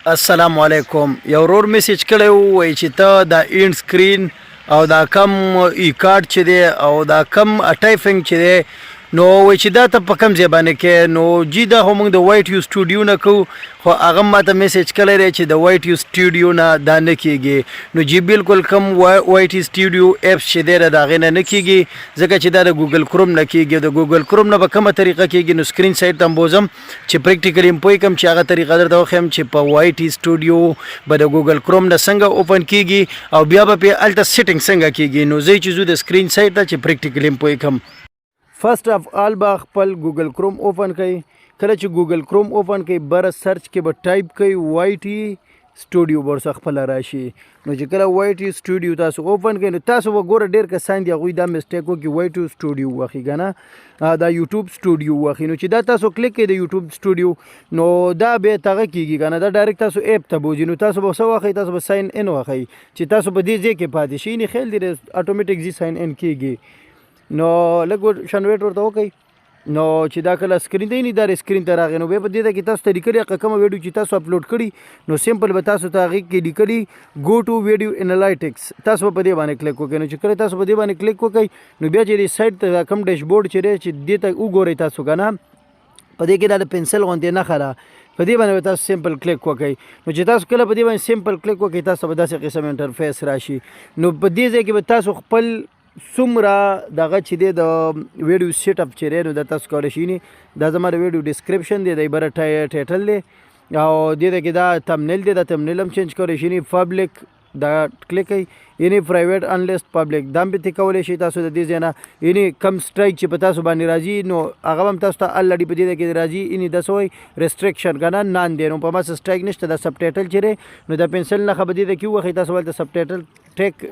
السلام علیکم. یو ورور میسیج کړی وای چې ته دا اینډ سکرین او دا کم ای کارت چې دی او دا کم ټایپینګ چې دی نو وای چې دا ته په کم ځای باندې کې نو جی دا خو موږ د وایټ یو سټوډیو نه کوو خو هغه ماته میسیج کړی دی چې د وایټ یو سټوډیو نه دا نه کیږي نو جی بالکل کم وایټ سټوډیو اپس چې دی د هغې نه کیږي ځکه چې دا د ګوګل کروم نه کیږي د ګوګل کروم نه به کومه طریقه کیږي نو سکرین سایډ ته هم بوځم چې پریکټیکلی هم پوه کم چې هغه طریقه درته وښیم چې په وایټ سټوډیو به د ګوګل کروم نه څنګه اوپن کیږي او بیا به پې هلته سیټینګ څنګه کیږي نو زه چې ځو د سکرین سایډ ته چې پریکټیکلی هم پوه کم. فرست اف آل به خپل ګوګل کروم اوپن کړئ. کله چې ګوګل کروم اوپن کړئ بره سرچ کې به ټایپ کړئ وایټ سټوډیو به ورڅخه خپله راشي. نو چې کله وایټ سټوډیو تاسو اوپن کړئ نو تاسو به ګوره ډېر کسان دي هغوی دا مسټیک وکړي وایټ سټوډیو واخلي که نه دا یوټیوب سټوډیو واخلي. نو چې دا تاسو کلیک کړئ د یوټیوب سټوډیو نو دا بیا تغه کیږي که نه دا ډایرکټ تاسو ایپ ته بوځي نو تاسو به څه واخلئ تاسو به ساین ان واخلئ چې تاسو په دې ځای کې پاتې شئ نه خیال دی اټومیټیک ځي ساین ان کیږي. نو لږ شان ویټ ورته وکړئ نو چې دا کله سکرین ته یې دا سکرین ته راغی نو بیا په دې ته کې تاسو ته لیکلي هغه کومه ویډیو چې تاسو اپلوډ کړي نو سمپل به تاسو ته هغې کې لیکلي ګو ټو ویډیو انالایټکس تاسو به په دې باندې کلیک وکړئ. نو چې کله تاسو په دې باندې کلیک وکړئ نو بیا چې دې سایډ ته کوم ډیشبورډ چې دی چې دې ته وګورئ تاسو که نه په دې کې دا د پنسل غوندې نښه ده په دې باندې به تاسو سمپل کلیک وکړئ. نو چې تاسو کله په دې باندې سمپل کلیک وکړئ تاسو به داسې قسم انټرفیس راشي. نو په دې ځای کې به تاسو خپل څومره دغه چې دی د ویډیو سیټ اپ چې دی نو دا تاسو کولی شئ دا زما د ویډیو ډسکرپشن دی د بره ټایټل دی او دې ته کې دا تمنیل دی دا تمنیل هم چینج کولی شئ پبلک دا کلیک کوئ یعنی پرایویټ انلیست پبلک دا هم پې کولی شئ تاسو د دې ځای نه یعنی کم سټرایک چې په تاسو باندې راځي نو هغه هم تاسو ته الریډي په دې کې راځي یعنی دا څه وایي ریسټریکشن که نه نان دی نو په ما څه سټرایک نشته دا سب ټایټل چې دی نو دا پنسل نښه به دې ته کې ووهئ تاسو هلته سب ټایټل ټیک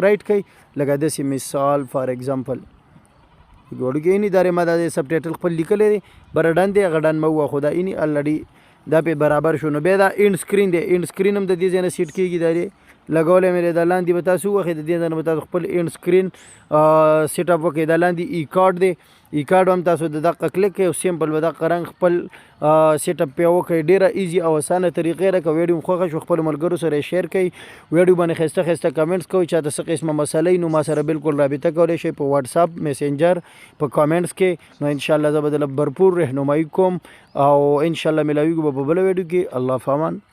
رایټ کوئ لکه داسې مثال فار ایگزامپل ګوډو کې یعنی دا ما دا سب ټایټل خپل لیکلی دی بره ډن دی هغه ډن مه ووهه خو دا یعنی الریډي دا پې برابر شو. نو بیا دا اینډ سکرین دی اینډ سکرین هم د دې ځای نه سیټ کېږي دا دی لګولی مې دی دا لاندې به تاسو ووهئ د دې ځای نه به تاسو خپل اینډ سکرین سیټ اپ وکړئ. دا لاندې ای کارډ دی ای کارډ هم تاسو د دقه کلیک کوئ او سمپل به دقه رنګ خپل سیټ اپ پې وکړئ. ډېره ایزي او اسانه طریقې ده که ویډیو م خوښه شو خپلو ملګرو سره یې شیر کوئ ویډیو باندې ښایسته ښایسته کمنټس کوئ چاته څه قسمه مسله نو ما سره بالکل رابطه کولی شئ په واټساپ میسنجر په کامنټس کې نو انشاءالله زه به دله بھرپور رهنمایي کوم او انشاءالله میلاویږو به په بله ویډیو کې. الله فامان.